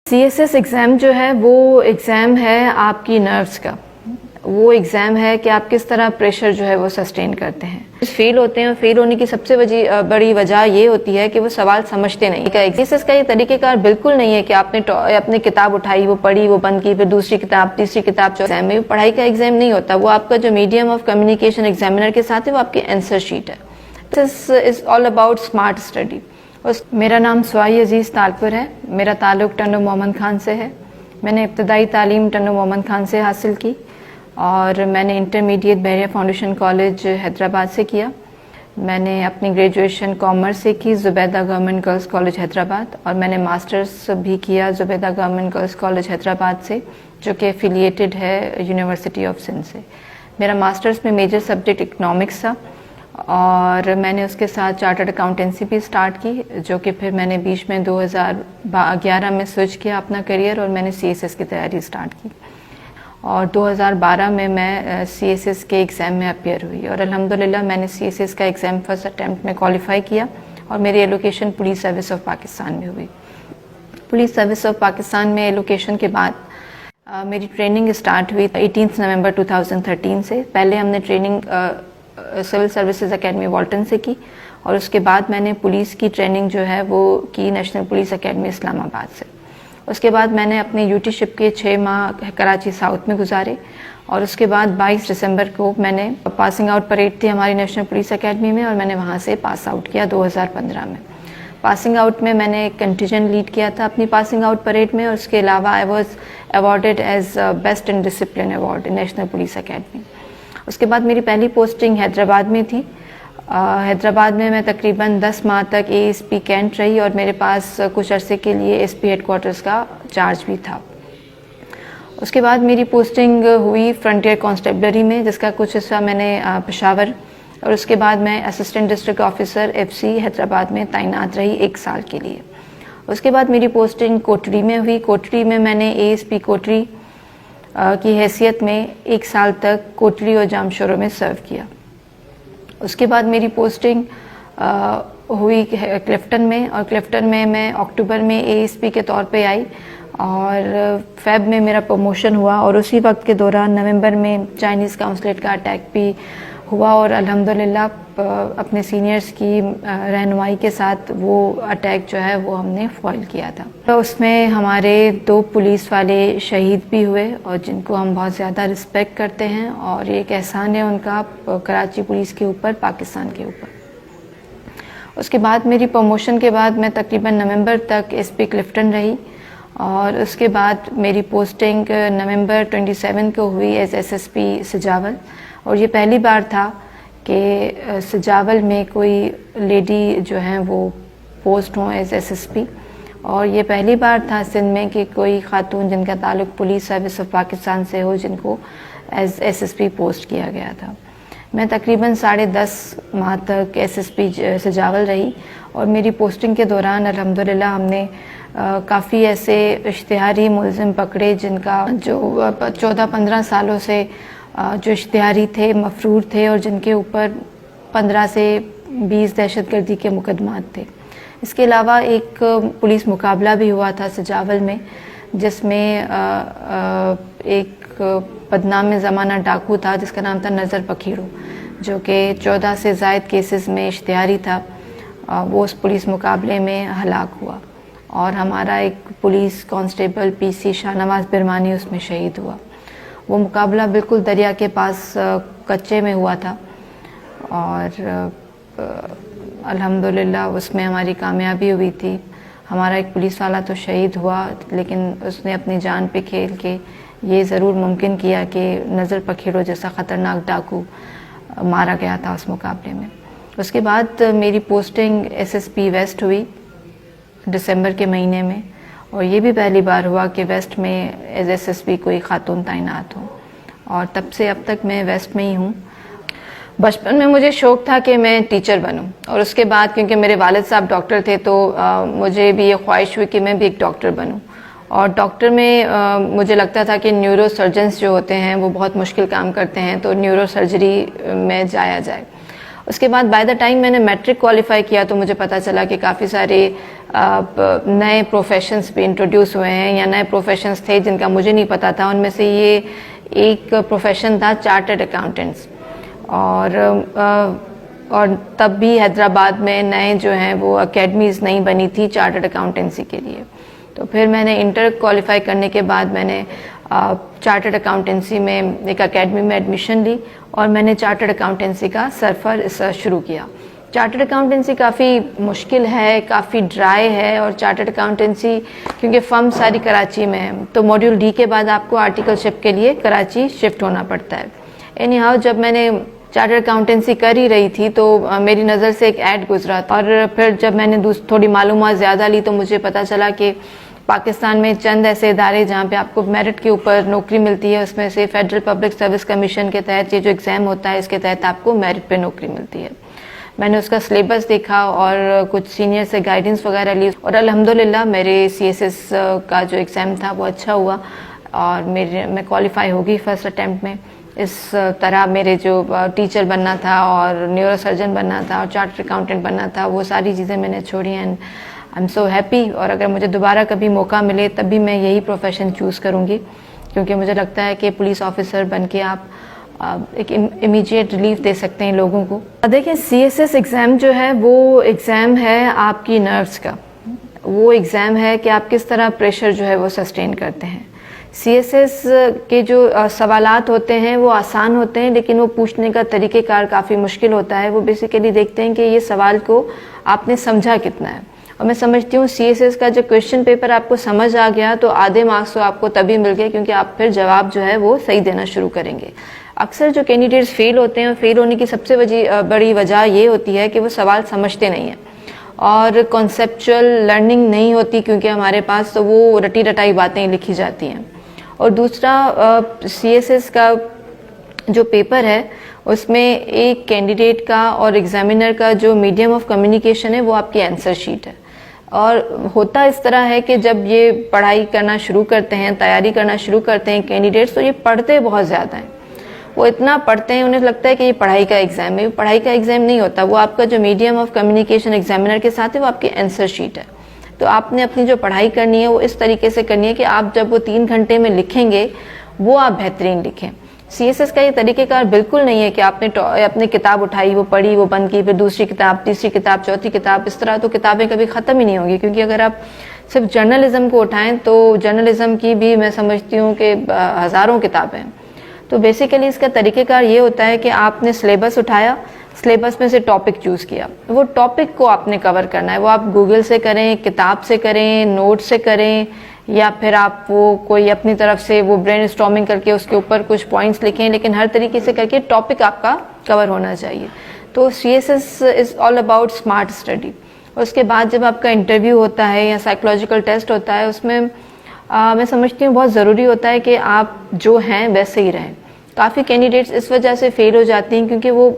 CSS exam جو ہے وہ ایگزام ہے آپ کی نروز کا، وہ ایگزام ہے کہ آپ کس طرح پریشر جو ہے وہ سسٹین کرتے ہیں۔ فیل ہوتے ہیں، فیل ہونے کی سب سے بڑی وجہ یہ ہوتی ہے کہ وہ سوال سمجھتے نہیں۔ CSS کا یہ طریقہ کار بالکل نہیں ہے کہ آپ نے اپنی کتاب اٹھائی، وہ پڑھی، وہ بند کی، پھر دوسری کتاب، تیسری کتاب۔ ایگزام میں پڑھائی کا ایگزام نہیں ہوتا، وہ آپ کا جو میڈیم آف کمیونیکیشن ایگزامینر کے ساتھ ہے وہ آپ کی آنسر شیٹ ہے۔ This is all about smart study۔ میرا نام سوائی عزیز تالپور ہے، میرا تعلق ٹنڈو محمد خان سے ہے۔ میں نے ابتدائی تعلیم ٹنڈو محمد خان سے حاصل کی اور میں نے انٹرمیڈیٹ بحریہ فاؤنڈیشن کالج حیدرآباد سے کیا۔ میں نے اپنی گریجویشن کامرس سے کی Zubaida government girls college Hyderabad, اور میں نے ماسٹرز بھی کیا Zubaida government girls college Hyderabad سے، جو کہ ایفیلیٹڈ ہے یونیورسٹی آف سندھ سے۔ میرا ماسٹرز میں میجر سبجیکٹ اکنامکس تھا، اور میں نے اس کے ساتھ چارٹرڈ اکاؤنٹنسی بھی سٹارٹ کی، جو کہ پھر میں نے بیچ میں 2011 میں سوئچ کیا اپنا کریئر، اور میں نے CSS کی تیاری سٹارٹ کی، اور 2012 میں CSS کے ایگزام میں اپیئر ہوئی، اور الحمدللہ میں نے CSS کا ایگزام فرسٹ اٹیمپٹ میں کوالیفائی کیا، اور میری allocation police service of Pakistan میں ہوئی۔ پولیس سروس آف پاکستان میں ایلوکیشن کے بعد میری ٹریننگ سٹارٹ ہوئی 18 نومبر 2013 سے۔ پہلے ہم نے training civil services academy Walton سے کی، اور اس کے بعد میں نے پولیس کی ٹریننگ جو ہے وہ کی نیشنل پولیس اکیڈمی اسلام آباد سے۔ اس کے بعد میں نے اپنے UT شپ کے 6 ماہ کراچی ساؤتھ میں گزارے، اور اس کے بعد 22 دسمبر کو میں نے پاسنگ آؤٹ پریڈ تھی ہماری نیشنل پولیس اکیڈمی میں، اور میں نے وہاں سے پاس آؤٹ کیا 2015 میں۔ پاسنگ آؤٹ میں میں نے ایک کنٹیجنٹ لیڈ کیا تھا اپنی پاسنگ آؤٹ پریڈ میں، اور اس کے علاوہ I was awarded as best in discipline award national police academy. اس کے بعد میری پہلی پوسٹنگ حیدرآباد میں تھی۔ حیدرآباد میں تقریباً 10 ماہ تک ASP کینٹ رہی، اور میرے پاس کچھ عرصے کے لیے SP ہیڈ کوارٹرز کا چارج بھی تھا۔ اس کے بعد میری پوسٹنگ ہوئی فرنٹیئر کانسٹیبلری میں، جس کا کچھ حصہ میں نے پشاور، اور اس کے بعد میں assistant district officer FC Hyderabad میں تعینات رہی 1 سال کے لیے۔ اس کے بعد میری پوسٹنگ کوٹڑی میں ہوئی۔ کوٹڑی میں نے ASP کوٹڑی کی حیثیت میں 1 سال تک کوٹڑی اور جامشورو میں سرو کیا۔ اس کے بعد میری پوسٹنگ ہوئی کلفٹن میں، اور کلفٹن میں میں اکتوبر میں ASP کے طور پہ آئی، اور فیب میں میرا پروموشن ہوا، اور اسی وقت کے دوران نومبر میں چائنیز قونصلیٹ کا اٹیک بھی ہوا، اور الحمدللہ اپنے سینئرز کی رہنمائی کے ساتھ وہ اٹیک جو ہے وہ ہم نے فوائل کیا تھا۔ اس میں ہمارے 2 پولیس والے شہید بھی ہوئے، اور جن کو ہم بہت زیادہ رسپیکٹ کرتے ہیں، اور ایک احسان ہے ان کا کراچی پولیس کے اوپر، پاکستان کے اوپر۔ اس کے بعد میری پروموشن کے بعد میں تقریباً نومبر تک SP کلفٹن رہی، اور اس کے بعد میری پوسٹنگ نومبر 27 کو ہوئی ایز SSP سجاول، اور یہ پہلی بار تھا کہ سجاول میں کوئی لیڈی جو ہیں وہ پوسٹ ہوں ایز SSP، اور یہ پہلی بار تھا سندھ میں کہ کوئی خاتون جن کا تعلق پولیس سروس آف پاکستان سے ہو، جن کو ایز SSP پوسٹ کیا گیا تھا۔ میں تقریباً 10.5 ماہ تک SSP سجاول رہی، اور میری پوسٹنگ کے دوران الحمدللہ ہم نے کافی ایسے اشتہاری ملزم پکڑے جن کا جو 14-15 سالوں سے جو اشتہاری تھے، مفرور تھے، اور جن کے اوپر 15 سے 20 دہشت گردی کے مقدمات تھے۔ اس کے علاوہ ایک پولیس مقابلہ بھی ہوا تھا سجاول میں، جس میں ایک بدنام زمانہ ڈاکو تھا جس کا نام تھا نظر پکھیڑو، جو کہ 14 سے زائد کیسز میں اشتہاری تھا۔ وہ اس پولیس مقابلے میں ہلاک ہوا، اور ہمارا ایک police constable PC Shah Nawaz برمانی اس میں شہید ہوا۔ وہ مقابلہ بالکل دریا کے پاس کچے میں ہوا تھا، اور الحمدللہ اس میں ہماری کامیابی ہوئی تھی۔ ہمارا ایک پولیس والا تو شہید ہوا، لیکن اس نے اپنی جان پہ کھیل کے یہ ضرور ممکن کیا کہ نظر پکھیڑو جیسا خطرناک ڈاکو مارا گیا تھا اس مقابلے میں۔ اس کے بعد میری پوسٹنگ SSP ویسٹ ہوئی دسمبر کے مہینے میں، اور یہ بھی پہلی بار ہوا کہ ویسٹ میں ایز SSP کوئی خاتون تعینات ہو، اور تب سے اب تک میں ویسٹ میں ہی ہوں۔ بچپن میں مجھے شوق تھا کہ میں ٹیچر بنوں، اور اس کے بعد کیونکہ میرے والد صاحب ڈاکٹر تھے تو مجھے بھی یہ خواہش ہوئی کہ میں بھی ایک ڈاکٹر بنوں، اور ڈاکٹر میں مجھے لگتا تھا کہ نیورو سرجنز جو ہوتے ہیں وہ بہت مشکل کام کرتے ہیں، تو نیورو سرجری میں جایا جائے۔ اس کے بعد بائی دا ٹائم میں نے میٹرک کوالیفائی کیا تو مجھے پتہ چلا کہ کافی سارے نئے پروفیشنز بھی انٹروڈیوس ہوئے ہیں یا نئے پروفیشنز تھے جن کا مجھے نہیں پتہ تھا. ان میں سے یہ ایک پروفیشن تھا چارٹرڈ اکاؤنٹنٹس. اور تب بھی حیدرآباد میں نئے جو ہیں وہ اکیڈمیز نہیں بنی تھی چارٹرڈ اکاؤنٹنسی کے لیے. تو پھر میں نے انٹر کوالیفائی کرنے کے بعد میں نے چارٹرڈ اکاؤنٹنسی میں ایک اکیڈمی میں ایڈمیشن لی اور میں نے چارٹرڈ اکاؤنٹنسی کا سفر شروع کیا. چارٹرڈ اکاؤنٹنسی کافی مشکل ہے, کافی ڈرائی ہے, اور چارٹرڈ اکاؤنٹنسی کیونکہ فرم ساری کراچی میں ہے تو ماڈیول ڈی کے بعد آپ کو آرٹیکل شپ کے لیے کراچی شفٹ ہونا پڑتا ہے. اینی ہاؤ جب میں نے چارٹرڈ اکاؤنٹنسی کر ہی رہی تھی تو میری نظر سے ایک ایڈ گزرا, اور پھر جب میں نے تھوڑی معلومات زیادہ لی تو مجھے پتہ چلا کہ پاکستان میں چند ایسے ادارے جہاں پہ آپ کو میرٹ کے اوپر نوکری ملتی ہے. اس میں سے فیڈرل پبلک سروس کمیشن کے تحت یہ جو ایگزام ہوتا ہے اس کے تحت آپ کو میرٹ پہ نوکری ملتی ہے. میں نے اس کا سلیبس دیکھا اور کچھ سینئر سے گائیڈنس وغیرہ لی, اور الحمدللہ میرے CSS کا جو ایگزام تھا وہ اچھا ہوا اور میں کوالیفائی ہو گئی فرسٹ اٹیمپٹ میں. اس طرح میرے جو ٹیچر بننا تھا اور نیورو سرجن بننا تھا اور چارٹرڈ اکاؤنٹنٹ بننا تھا وہ ساری چیزیں میں نے چھوڑی. And I am so happy, اور اگر مجھے دوبارہ کبھی موقع ملے تب بھی میں یہی پروفیشن چوز کروں گی, کیونکہ مجھے لگتا ہے کہ پولیس آفیسر بن کے آپ ایک امیجیٹ ریلیف دے سکتے ہیں لوگوں کو. دیکھیں CSS ایگزام جو ہے وہ ایگزام ہے آپ کی نروس کا. وہ ایگزام ہے کہ آپ کس طرح پریشر جو ہے وہ سسٹین کرتے ہیں. CSS کے جو سوالات ہوتے ہیں وہ آسان ہوتے ہیں لیکن وہ پوچھنے کا طریقہ کار کافی مشکل ہوتا ہے. وہ بیسیکلی دیکھتے ہیں کہ یہ سوال کو آپ نے سمجھا کتنا ہے, اور میں سمجھتی ہوں CSS کا جو کویشچن پیپر آپ کو سمجھ آ گیا تو آدھے مارکس تو آپ کو تبھی مل گئے کیونکہ آپ پھر جواب جو ہے وہ صحیح دینا شروع کریں گے. اکثر جو کینڈیڈیٹس فیل ہوتے ہیں, فیل ہونے کی سب سے بڑی وجہ یہ ہوتی ہے کہ وہ سوال سمجھتے نہیں ہیں اور کنسیپچول لرننگ نہیں ہوتی, کیونکہ ہمارے پاس تو وہ رٹی رٹائی باتیں لکھی جاتی ہیں. اور دوسرا CSS کا جو پیپر ہے اس میں ایک کینڈیڈیٹ کا اور ایگزامینر کا جو میڈیم آف کمیونیکیشن ہے وہ آپ کی آنسر شیٹ ہے. اور ہوتا اس طرح ہے کہ جب یہ پڑھائی کرنا شروع کرتے ہیں, تیاری کرنا شروع کرتے ہیں کینڈیڈیٹس, تو یہ پڑھتے بہت زیادہ ہیں. وہ اتنا پڑھتے ہیں انہیں لگتا ہے کہ یہ پڑھائی کا ایگزام ہے. پڑھائی کا ایگزام نہیں ہوتا, وہ آپ کا جو میڈیم آف کمیونیکیشن ایگزامینر کے ساتھ ہے وہ آپ کی آنسر شیٹ ہے. تو آپ نے اپنی جو پڑھائی کرنی ہے وہ اس طریقے سے کرنی ہے کہ آپ جب وہ 3 گھنٹے میں لکھیں گے وہ آپ بہترین لکھیں. CSS کا یہ طریقہ کار بالکل نہیں ہے کہ آپ نے اپنی کتاب اٹھائی, وہ پڑھی, وہ بند کی, پھر دوسری کتاب, تیسری کتاب, چوتھی کتاب. اس طرح تو کتابیں کبھی ختم ہی نہیں ہوں گی, کیونکہ اگر آپ صرف جرنلزم کو اٹھائیں تو جرنلزم کی بھی میں سمجھتی ہوں کہ ہزاروں کتابیں ہیں. تو بیسیکلی اس کا طریقہ کار یہ ہوتا ہے کہ آپ نے سلیبس اٹھایا, سلیبس میں سے ٹاپک چوز کیا, وہ ٹاپک کو آپ نے کور کرنا ہے. وہ آپ گوگل سے کریں, کتاب سے کریں, نوٹ سے کریں, یا پھر آپ وہ کوئی اپنی طرف سے وہ برین اسٹارمنگ کر کے اس کے اوپر کچھ پوائنٹس لکھیں, لیکن ہر طریقے سے کر کے ٹاپک آپ کا کور ہونا چاہیے. تو CSS is all about smart study. اس کے بعد جب آپ کا انٹرویو ہوتا ہے یا سائیکولوجیکل ٹیسٹ ہوتا ہے, اس میں میں سمجھتی ہوں بہت ضروری ہوتا ہے کہ آپ جو ہیں ویسے ہی رہیں. کافی کینڈیڈیٹس اس وجہ سے فیل ہو جاتی ہیں کیونکہ وہ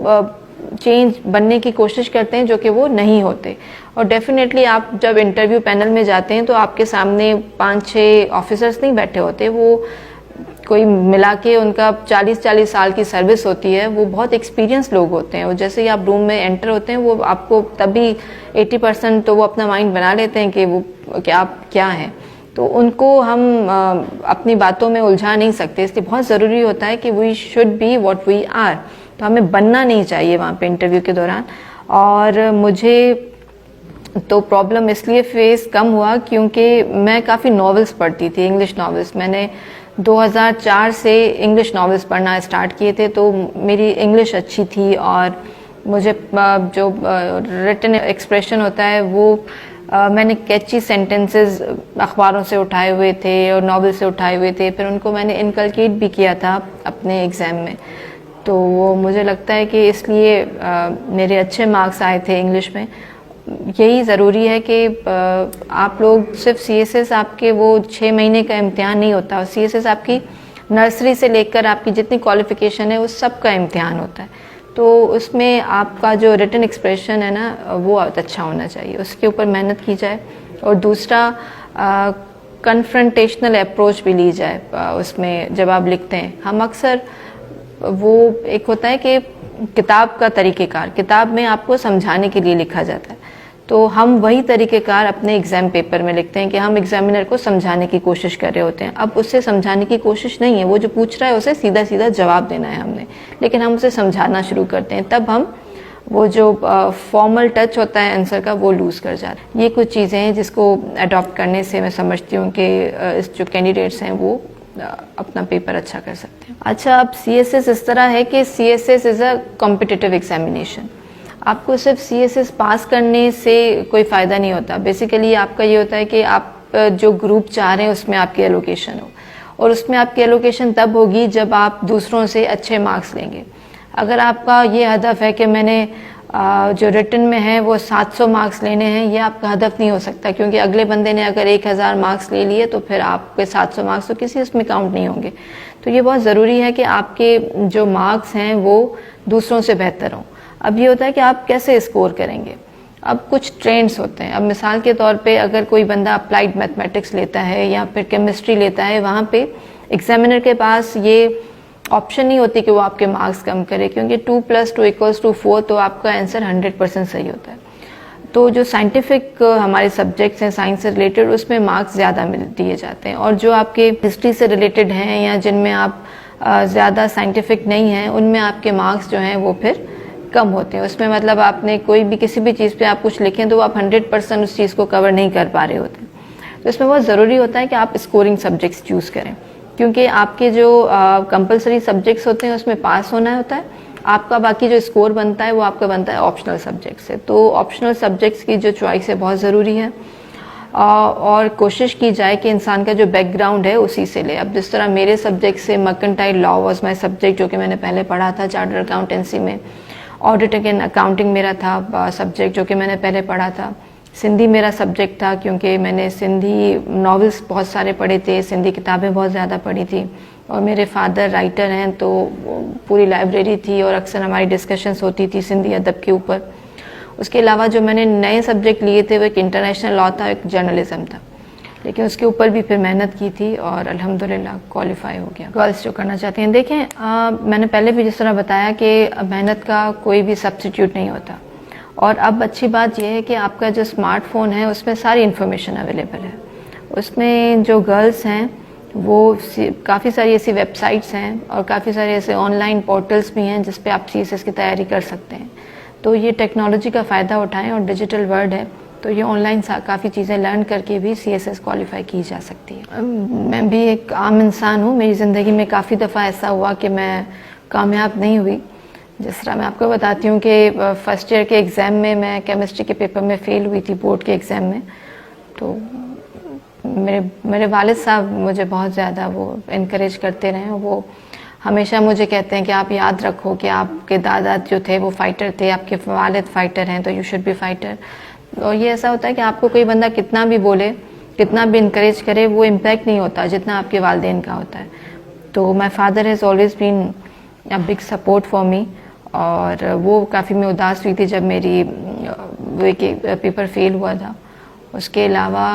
چینج بننے کی کوشش کرتے ہیں جو کہ وہ نہیں ہوتے. اور ڈیفینیٹلی آپ جب انٹرویو پینل میں جاتے ہیں تو آپ کے سامنے 5-6 آفیسرس نہیں بیٹھے ہوتے, وہ کوئی ملا کے ان کا 40 سال کی سروس ہوتی ہے, وہ بہت ایکسپیرینس لوگ ہوتے ہیں. وہ جیسے ہی آپ روم میں انٹر ہوتے ہیں وہ آپ کو تبھی 80% تو وہ اپنا مائنڈ بنا لیتے ہیں کہ وہ آپ کیا ہیں. تو ان کو ہم اپنی باتوں میں الجھا نہیں سکتے, اس لیے بہت ضروری ہوتا ہے کہ we should be what we are. تو ہمیں بننا نہیں چاہیے وہاں پہ انٹرویو کے دوران. اور مجھے تو پرابلم اس لیے فیس کم ہوا کیونکہ میں کافی ناولس پڑھتی تھی, انگلش ناولس. میں نے 2004 سے انگلش ناولس پڑھنا اسٹارٹ کیے تھے, تو میری انگلش اچھی تھی اور مجھے جو ریٹن ایکسپریشن ہوتا ہے وہ میں نے کیچی سینٹنسز اخباروں سے اٹھائے ہوئے تھے اور ناول سے اٹھائے ہوئے تھے, پھر ان کو میں نے انکلکیٹ بھی کیا تھا اپنے ایگزام میں. تو وہ مجھے لگتا ہے کہ اس لیے میرے اچھے مارکس آئے تھے انگلش میں. یہی ضروری ہے کہ آپ لوگ صرف CSS آپ کے وہ 6 مہینے کا امتحان نہیں ہوتا, CSS آپ کی نرسری سے لے کر آپ کی جتنی کوالیفیکیشن ہے اس سب کا امتحان ہوتا ہے. تو اس میں آپ کا جو ریٹن ایکسپریشن ہے نا وہ اچھا ہونا چاہیے, اس کے اوپر محنت کی جائے. اور دوسرا کنفرنٹیشنل اپروچ بھی لی جائے اس میں جب آپ لکھتے ہیں. ہم اکثر وہ ایک ہوتا ہے کہ کتاب کا طریقہ کار، کتاب میں آپ کو سمجھانے کے لیے لکھا جاتا ہے، تو ہم وہی طریقہ کار اپنے ایگزام پیپر میں لکھتے ہیں کہ ہم ایگزامینر کو سمجھانے کی کوشش کر رہے ہوتے ہیں. اب اس سے سمجھانے کی کوشش نہیں ہے، وہ جو پوچھ رہا ہے اسے سیدھا سیدھا جواب دینا ہے ہم نے، لیکن ہم اسے سمجھانا شروع کرتے ہیں، تب ہم وہ جو فارمل ٹچ ہوتا ہے آنسر کا وہ لوز کر جاتے ہیں. یہ کچھ چیزیں ہیں جس کو اڈاپٹ کرنے سے میں سمجھتی ہوں کہ جو کینڈیڈیٹس ہیں وہ اپنا پیپر اچھا کر سکتے ہیں. اچھا، اب CSS اس طرح ہے کہ CSS از اے کمپٹیٹیو ایگزامینیشن. آپ کو صرف CSS پاس کرنے سے کوئی فائدہ نہیں ہوتا. بیسیکلی آپ کا یہ ہوتا ہے کہ آپ جو گروپ چاہ رہے ہیں اس میں آپ کی ایلوکیشن ہو، اور اس میں آپ کی ایلوکیشن تب ہوگی جب آپ دوسروں سے اچھے مارکس لیں گے. اگر آپ کا یہ ہدف ہے کہ میں نے جو ریٹن میں ہے وہ 700 مارکس لینے ہیں، یہ آپ کا ہدف نہیں ہو سکتا، کیونکہ اگلے بندے نے اگر 1000 مارکس لے لیے تو پھر آپ کے 700 مارکس تو کسی اس میں کاؤنٹ نہیں ہوں گے. تو یہ بہت ضروری ہے کہ آپ کے جو مارکس ہیں وہ دوسروں سے بہتر ہوں. اب یہ ہوتا ہے کہ آپ کیسے اسکور کریں گے. اب کچھ ٹرینڈز ہوتے ہیں. اب مثال کے طور پہ اگر کوئی بندہ اپلائیڈ میتھمیٹکس لیتا ہے یا پھر کیمسٹری لیتا ہے، وہاں پہ ایگزامینر کے پاس یہ آپشن نہیں ہوتی کہ وہ آپ کے مارکس کم کرے، کیونکہ 2+2=4 تو آپ کا آنسر 100% صحیح ہوتا ہے. تو جو سائنٹیفک ہمارے سبجیکٹس ہیں سائنس سے ریلیٹڈ، اس میں مارکس زیادہ دیے جاتے ہیں، اور جو آپ کے ہسٹری سے ریلیٹڈ ہیں یا جن میں آپ زیادہ سائنٹیفک نہیں ہیں، ان میں آپ کے مارکس جو ہیں وہ پھر کم ہوتے ہیں. اس میں مطلب آپ نے کوئی بھی کسی بھی چیز پہ آپ کچھ لکھیں تو آپ 100% اس چیز کو کور نہیں کر پا رہے ہوتے. تو اس میں بہت ضروری ہوتا ہے کہ آپ اسکورنگ سبجیکٹس چوز کریں، کیونکہ آپ کے جو کمپلسری سبجیکٹس ہوتے ہیں اس میں پاس ہونا ہوتا ہے. آپ کا باقی جو اسکور بنتا ہے وہ آپ کا بنتا ہے آپشنل سبجیکٹ سے. تو آپشنل سبجیکٹس کی جو چوائس ہے بہت ضروری ہے، اور کوشش کی جائے کہ انسان کا جو بیک گراؤنڈ ہے اسی سے لے. اب جس طرح میرے سبجیکٹ سے mercantile law was my subject, جو کہ میں نے پہلے پڑھا تھا چارٹر اکاؤنٹنسی میں. آڈیٹنگ اینڈ اکاؤنٹنگ میرا تھا سبجیکٹ جو کہ میں نے پہلے پڑھا تھا. سندھی میرا سبجیکٹ تھا کیونکہ میں نے سندھی ناولس بہت سارے پڑھے تھے، سندھی کتابیں بہت زیادہ پڑھی تھی، اور میرے فادر رائٹر ہیں تو پوری لائبریری تھی اور اکثر ہماری ڈسکشنز ہوتی تھی سندھی ادب کے اوپر. اس کے علاوہ جو میں نے نئے سبجیکٹ لیے تھے وہ ایک انٹرنیشنل لا تھا، ایک جرنلزم تھا، لیکن اس کے اوپر بھی پھر محنت کی تھی اور الحمدللہ کوالیفائی ہو گیا. گرلس جو کرنا چاہتے ہیں، دیکھیں میں نے پہلے بھی جس طرح بتایا کہ محنت کا کوئی بھی سبسٹیٹیوٹ نہیں ہوتا. اور اب اچھی بات یہ ہے کہ آپ کا جو اسمارٹ فون ہے اس میں ساری انفارمیشن اویلیبل ہے. اس میں جو گرلس ہیں وہ کافی ساری ایسی ویب سائٹس ہیں اور کافی سارے ایسے آن لائن پورٹلس بھی ہیں جس پہ آپ CSS کی تیاری کر سکتے ہیں. تو یہ ٹیکنالوجی کا فائدہ اٹھائیں، اور ڈیجیٹل ورلڈ ہے تو یہ آن لائن کافی چیزیں لرن کر کے بھی CSS کوالیفائی کی جا سکتی ہے. میں بھی ایک عام انسان ہوں، میری زندگی میں کافی دفعہ ایسا ہوا کہ میں کامیاب نہیں ہوئی. جس طرح میں آپ کو بتاتی ہوں کہ فرسٹ ایئر کے ایگزام میں کیمسٹری کے پیپر میں فیل ہوئی تھی بورڈ کے ایگزام میں. تو میرے والد صاحب مجھے بہت زیادہ وہ انکریج کرتے رہے. وہ ہمیشہ مجھے کہتے ہیں کہ آپ یاد رکھو کہ آپ کے دادا جو تھے وہ فائٹر تھے، آپ کے والد فائٹر ہیں، تو یو شوڈ بی فائٹر. اور یہ ایسا ہوتا ہے کہ آپ کو کوئی بندہ کتنا بھی بولے، کتنا بھی انکریج کرے، وہ امپیکٹ نہیں ہوتا جتنا آپ کے والدین کا ہوتا ہے. تو my father has always been a big support for me. اور وہ کافی میں اداس ہوئی تھی جب میری پیپر فیل ہوا تھا. اس کے علاوہ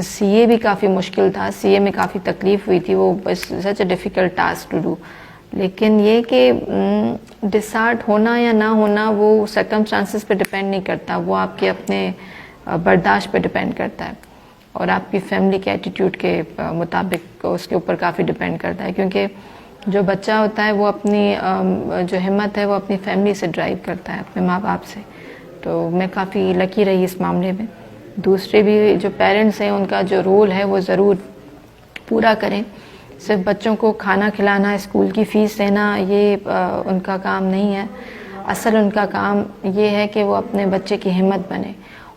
CA بھی کافی مشکل تھا، CA میں کافی تکلیف ہوئی تھی. وہ such a difficult task to do. لیکن یہ کہ ڈسارٹ ہونا یا نہ ہونا وہ سرکمسٹانسز پہ ڈپینڈ نہیں کرتا، وہ آپ کے اپنے برداشت پہ ڈپینڈ کرتا ہے، اور آپ کی فیملی کے ایٹیٹیوڈ کے مطابق اس کے اوپر کافی ڈپینڈ کرتا ہے. کیونکہ جو بچہ ہوتا ہے وہ اپنی جو ہمت ہے وہ اپنی فیملی سے ڈرائیو کرتا ہے، اپنے ماں باپ سے. تو میں کافی لکی رہی اس معاملے میں. دوسرے بھی جو پیرنٹس ہیں ان کا جو رول ہے وہ ضرور پورا کریں. صرف بچوں کو کھانا کھلانا، اسکول کی فیس دینا یہ ان کا کام نہیں ہے. اصل ان کا کام یہ ہے کہ وہ اپنے بچے کی ہمت بنے،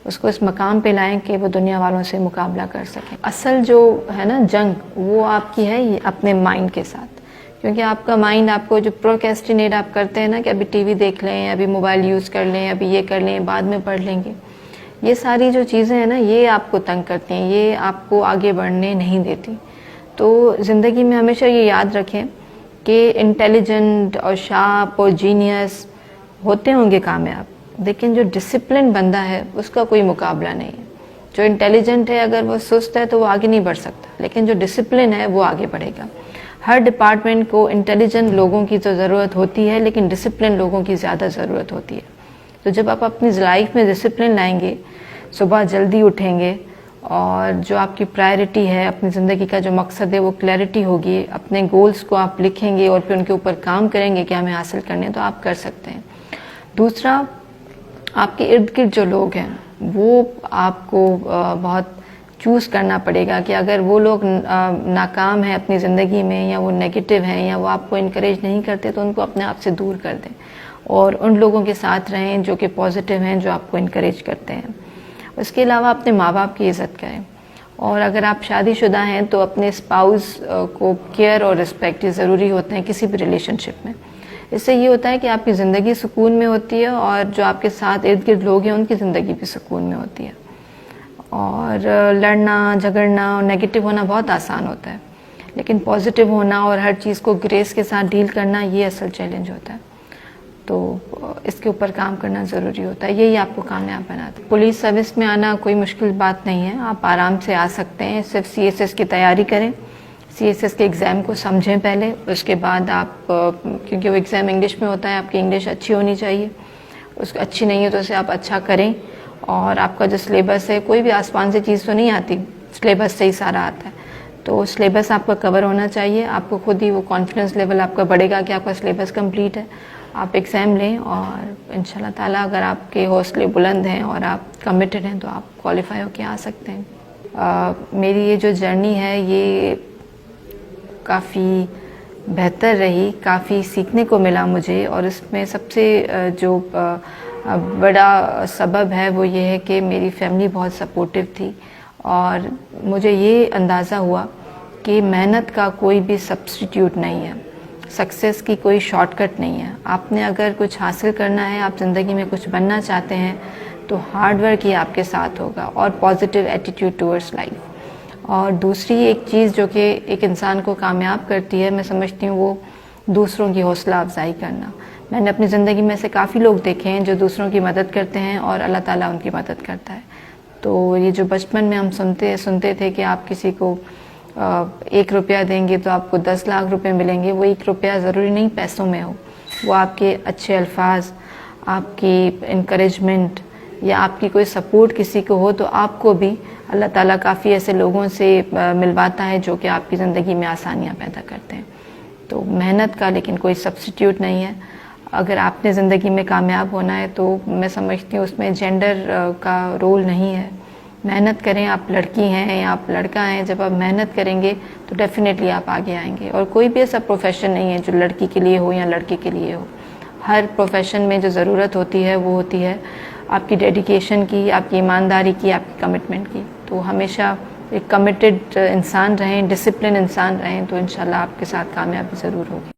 اس کو اس مقام پہ لائیں کہ وہ دنیا والوں سے مقابلہ کر سکیں. اصل جو ہے نا جنگ، وہ آپ کی ہے اپنے مائنڈ کے ساتھ. کیونکہ آپ کا مائنڈ آپ کو جو پروکیسٹینیٹ آپ کرتے ہیں نا کہ ابھی TV دیکھ لیں، ابھی موبائل یوز کر لیں، ابھی یہ کر لیں، بعد میں پڑھ لیں گے، یہ ساری جو چیزیں ہیں نا یہ آپ کو تنگ کرتی ہیں، یہ آپ کو آگے بڑھنے نہیں دیتی. تو زندگی میں ہمیشہ یہ یاد رکھیں کہ انٹیلیجنٹ اور شارپ اور جینیس ہوتے ہوں گے کامیاب، لیکن جو ڈسپلن بندہ ہے اس کا کوئی مقابلہ نہیں ہے. جو انٹیلیجنٹ ہے اگر وہ سست ہے تو وہ آگے نہیں بڑھ سکتا، لیکن جو ڈسپلن ہے وہ آگے بڑھے گا. ہر ڈپارٹمنٹ کو انٹیلیجنٹ لوگوں کی تو ضرورت ہوتی ہے، لیکن ڈسپلن لوگوں کی زیادہ ضرورت ہوتی ہے. تو جب آپ اپنی لائف میں ڈسپلن لائیں گے، صبح جلدی اٹھیں گے، اور جو آپ کی پرائرٹی ہے، اپنی زندگی کا جو مقصد ہے وہ کلیئرٹی ہوگی، اپنے گولز کو آپ لکھیں گے اور پھر ان کے اوپر کام کریں گے کہ ہمیں حاصل کرنے، تو آپ کر سکتے ہیں. دوسرا، آپ کے ارد گرد جو لوگ ہیں وہ آپ کو بہت چوز کرنا پڑے گا کہ اگر وہ لوگ ناکام ہیں اپنی زندگی میں، یا وہ نیگیٹو ہیں، یا وہ آپ کو انکریج نہیں کرتے، تو ان کو اپنے آپ سے دور کر دیں اور ان لوگوں کے ساتھ رہیں جو کہ پازیٹیو ہیں، جو آپ کو انکریج کرتے ہیں. اس کے علاوہ اپنے ماں باپ کی عزت کریں، اور اگر آپ شادی شدہ ہیں تو اپنے اسپاؤس کو کیئر اور رسپیکٹ ضروری ہوتے ہیں کسی بھی ریلیشن شپ میں. اس سے یہ ہوتا ہے کہ آپ کی زندگی سکون میں ہوتی ہے، اور جو آپ کے ساتھ ارد گرد لوگ ہیں ان کی زندگی بھی سکون میں ہوتی ہے. اور لڑنا، جھگڑنا اور نیگیٹو ہونا بہت آسان ہوتا ہے، لیکن پازیٹیو ہونا اور ہر چیز کو گریس کے ساتھ ڈیل کرنا، یہ اصل چیلنج ہوتا ہے. تو اس کے اوپر کام کرنا ضروری ہوتا ہے، یہی آپ کو کامیاب بناتا ہے. پولیس سروس میں آنا کوئی مشکل بات نہیں ہے، آپ آرام سے آ سکتے ہیں. صرف سی ایس ایس کی تیاری کریں، سی ایس ایس کے ایگزام کو سمجھیں پہلے. اس کے بعد آپ، کیونکہ وہ ایگزام انگلش میں ہوتا ہے، آپ کی انگلش اچھی ہونی چاہیے. اس کو اچھی نہیں ہے تو اسے آپ اچھا کریں. اور آپ کا جو سلیبس ہے، کوئی بھی آسمان سے چیز تو نہیں آتی، سلیبس سے ہی سارا آتا ہے. تو سلیبس آپ کا کور ہونا چاہیے. آپ کو خود ہی وہ کانفیڈنس لیول آپ کا بڑھے گا کہ آپ کا سلیبس کمپلیٹ ہے. آپ ایگزام لیں، اور انشاءاللہ تعالیٰ اگر آپ کے حوصلے بلند ہیں اور آپ کمیٹڈ ہیں تو آپ کوالیفائی ہو کے آ سکتے ہیں. میری یہ جو جرنی ہے یہ کافی بہتر رہی، کافی سیکھنے کو ملا مجھے. اور اس میں سب سے جو بڑا سبب ہے وہ یہ ہے کہ میری فیملی بہت سپورٹیو تھی، اور مجھے یہ اندازہ ہوا کہ محنت کا کوئی بھی سبسٹیٹیوٹ نہیں ہے، سکسیس کی کوئی شارٹ کٹ نہیں ہے. آپ نے اگر کچھ حاصل کرنا ہے، آپ زندگی میں کچھ بننا چاہتے ہیں، تو ہارڈ ورک ہی آپ کے ساتھ ہوگا، اور پازیٹیو ایٹیٹیوڈ ٹورڈز لائف. اور دوسری ایک چیز جو کہ ایک انسان کو کامیاب کرتی ہے، میں سمجھتی ہوں، وہ دوسروں کی حوصلہ افزائی کرنا. میں نے اپنی زندگی میں سے کافی لوگ دیکھے ہیں جو دوسروں کی مدد کرتے ہیں، اور اللہ تعالیٰ ان کی مدد کرتا ہے. تو یہ جو بچپن میں ہم سنتے تھے کہ آپ کسی کو 1 روپیہ دیں گے تو آپ کو 10 لاکھ روپے ملیں گے، وہ 1 روپیہ ضروری نہیں پیسوں میں ہو، وہ آپ کے اچھے الفاظ، آپ کی انکریجمنٹ، یا آپ کی کوئی سپورٹ کسی کو ہو، تو آپ کو بھی اللہ تعالیٰ کافی ایسے لوگوں سے ملواتا ہے جو کہ آپ کی زندگی میں آسانیاں پیدا کرتے ہیں. تو محنت کا لیکن کوئی سبسٹیٹیوٹ نہیں ہے. اگر آپ نے زندگی میں کامیاب ہونا ہے تو میں سمجھتی ہوں اس میں جینڈر کا رول نہیں ہے. محنت کریں، آپ لڑکی ہیں یا آپ لڑکا ہیں، جب آپ محنت کریں گے تو ڈیفینیٹلی آپ آگے آئیں گے. اور کوئی بھی ایسا پروفیشن نہیں ہے جو لڑکی کے لیے ہو یا لڑکے کے لیے ہو. ہر پروفیشن میں جو ضرورت ہوتی ہے وہ ہوتی ہے آپ کی ڈیڈیکیشن کی، آپ کی ایمانداری کی، آپ کی کمٹمنٹ کی. تو ہمیشہ ایک کمیٹڈ انسان رہیں، ڈسپلن انسان رہیں، تو انشاءاللہ آپ کے ساتھ کامیابی ضرور ہوگی.